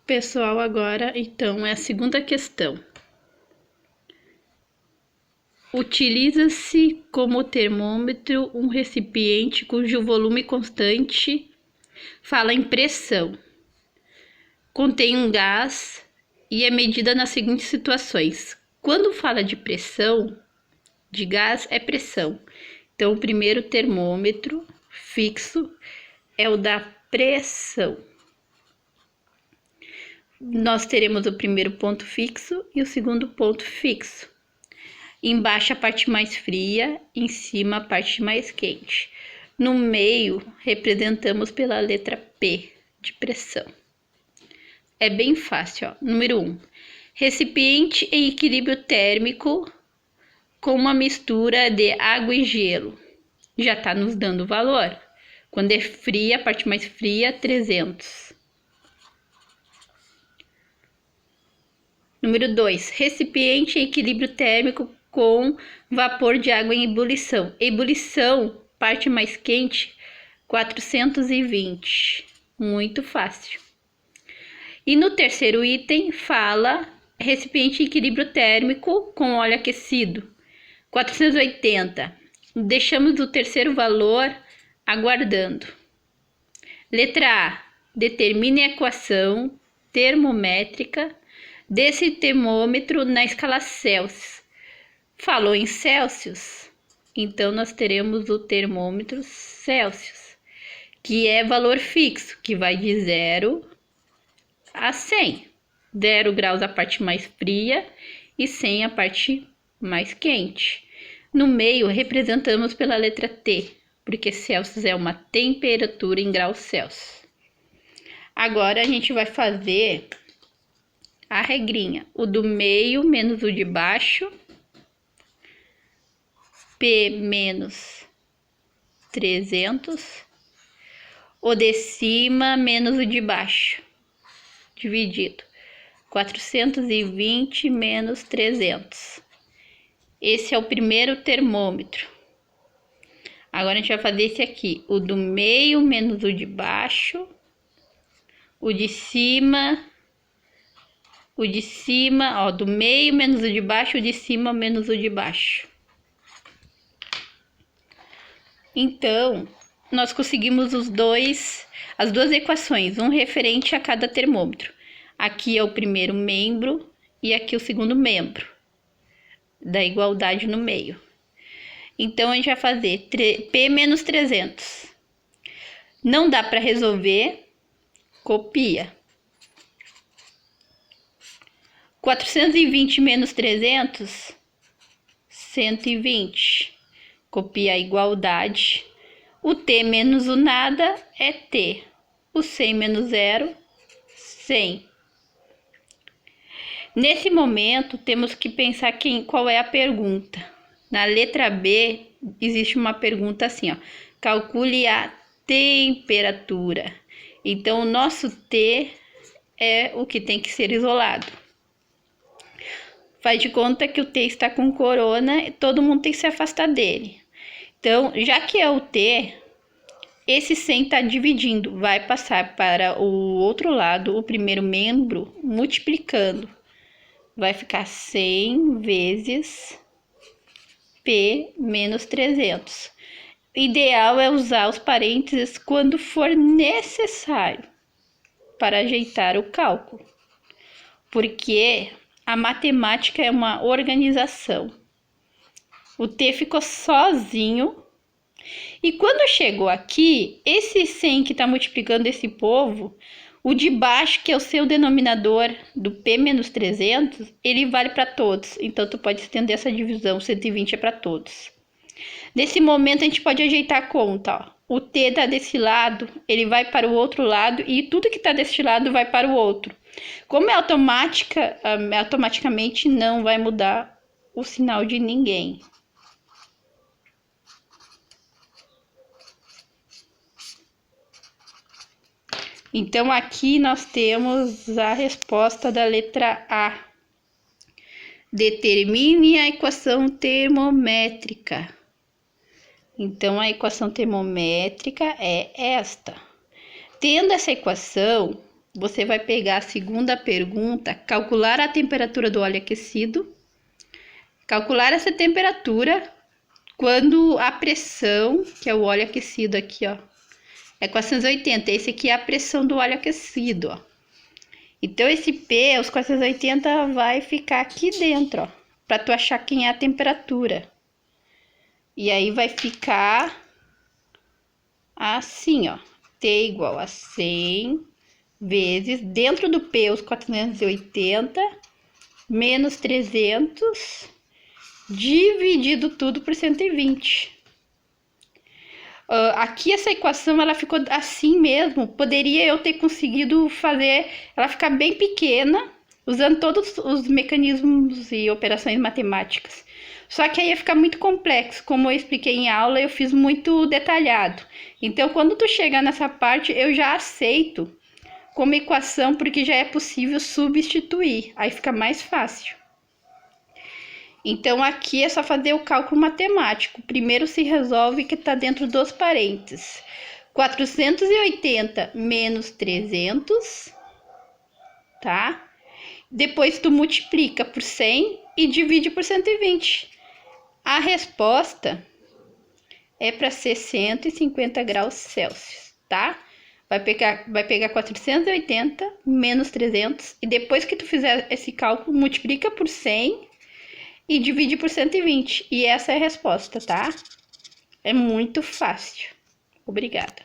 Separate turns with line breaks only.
Pessoal, agora então é a segunda questão. Utiliza-se como termômetro um recipiente cujo volume constante fala em pressão. Contém um gás e é medida nas seguintes situações. Quando fala de pressão, de gás é pressão. Então, o primeiro termômetro fixo é o da pressão. Nós teremos o primeiro ponto fixo e o segundo ponto fixo. Embaixo a parte mais fria, em cima a parte mais quente. No meio, representamos pela letra P, de pressão. É bem fácil, ó. Número 1. Recipiente em equilíbrio térmico com uma mistura de água e gelo. Já está nos dando valor. Quando é fria, a parte mais fria, 300. Número 2. Recipiente em equilíbrio térmico com vapor de água em ebulição. Ebulição, parte mais quente, 420. Muito fácil. E no terceiro item fala recipiente em equilíbrio térmico com óleo aquecido, 480. Deixamos o terceiro valor aguardando. Letra A. Determine a equação termométrica desse termômetro na escala Celsius. Falou em Celsius, então nós teremos o termômetro Celsius, que é valor fixo, que vai de 0 a 100. 0 graus a parte mais fria e 100 a parte mais quente. No meio, representamos pela letra T, porque Celsius é uma temperatura em graus Celsius. Agora, a gente vai fazer a regrinha. O do meio menos o de baixo. P menos 300. O de cima menos o de baixo. Dividido. 420 menos 300. Esse é o primeiro termômetro. Agora a gente vai fazer esse aqui. O do meio menos o de baixo. O de cima, ó, do meio menos o de baixo, o de cima menos o de baixo. Então, nós conseguimos as duas equações, um referente a cada termômetro. Aqui é o primeiro membro e aqui o segundo membro, da igualdade no meio. Então, a gente vai fazer P menos 300. Não dá para resolver, copia. 420 menos 300, 120. Copia a igualdade. O T menos o nada é T. O 100 menos 0, 100. Nesse momento, temos que pensar qual é a pergunta. Na letra B, existe uma pergunta assim, ó. Calcule a temperatura. Então, o nosso T é o que tem que ser isolado. Faz de conta que o T está com corona e todo mundo tem que se afastar dele. Então, já que é o T, esse 100 está dividindo. Vai passar para o outro lado, o primeiro membro, multiplicando. Vai ficar 100 vezes P menos 300. O ideal é usar os parênteses quando for necessário para ajeitar o cálculo. Porque a matemática é uma organização. O T ficou sozinho. E quando chegou aqui, esse 100 que está multiplicando esse povo, o de baixo, que é o seu denominador do P menos 300, ele vale para todos. Então, tu pode estender essa divisão, 120 é para todos. Nesse momento, a gente pode ajeitar a conta, ó. O T está desse lado, ele vai para o outro lado e tudo que está deste lado vai para o outro. Como é automática, automaticamente não vai mudar o sinal de ninguém. Então, aqui nós temos a resposta da letra A. Determine a equação termométrica. Então, a equação termométrica é esta. Tendo essa equação, você vai pegar a segunda pergunta, calcular a temperatura do óleo aquecido. Calcular essa temperatura quando a pressão, que é o óleo aquecido aqui, ó, é 480. Esse aqui é a pressão do óleo aquecido, ó. Então, esse P, os 480, vai ficar aqui dentro, ó, pra tu achar quem é a temperatura. E aí vai ficar assim, ó, T igual a 100 vezes, dentro do P, os 480, menos 300, dividido tudo por 120. Aqui essa equação, ela ficou assim mesmo. Poderia eu ter conseguido fazer ela ficar bem pequena, usando todos os mecanismos e operações matemáticas. Só que aí ia ficar muito complexo. Como eu expliquei em aula, eu fiz muito detalhado. Então, quando tu chegar nessa parte, eu já aceito como equação, porque já é possível substituir. Aí fica mais fácil. Então, aqui é só fazer o cálculo matemático. Primeiro se resolve que está dentro dos parênteses. 480 menos 300, tá? Depois tu multiplica por 100 e divide por 120. A resposta é para ser 150 graus Celsius, tá? Vai pegar 480 menos 300 e depois que tu fizer esse cálculo, multiplica por 100 e divide por 120. E essa é a resposta, tá? É muito fácil. Obrigada.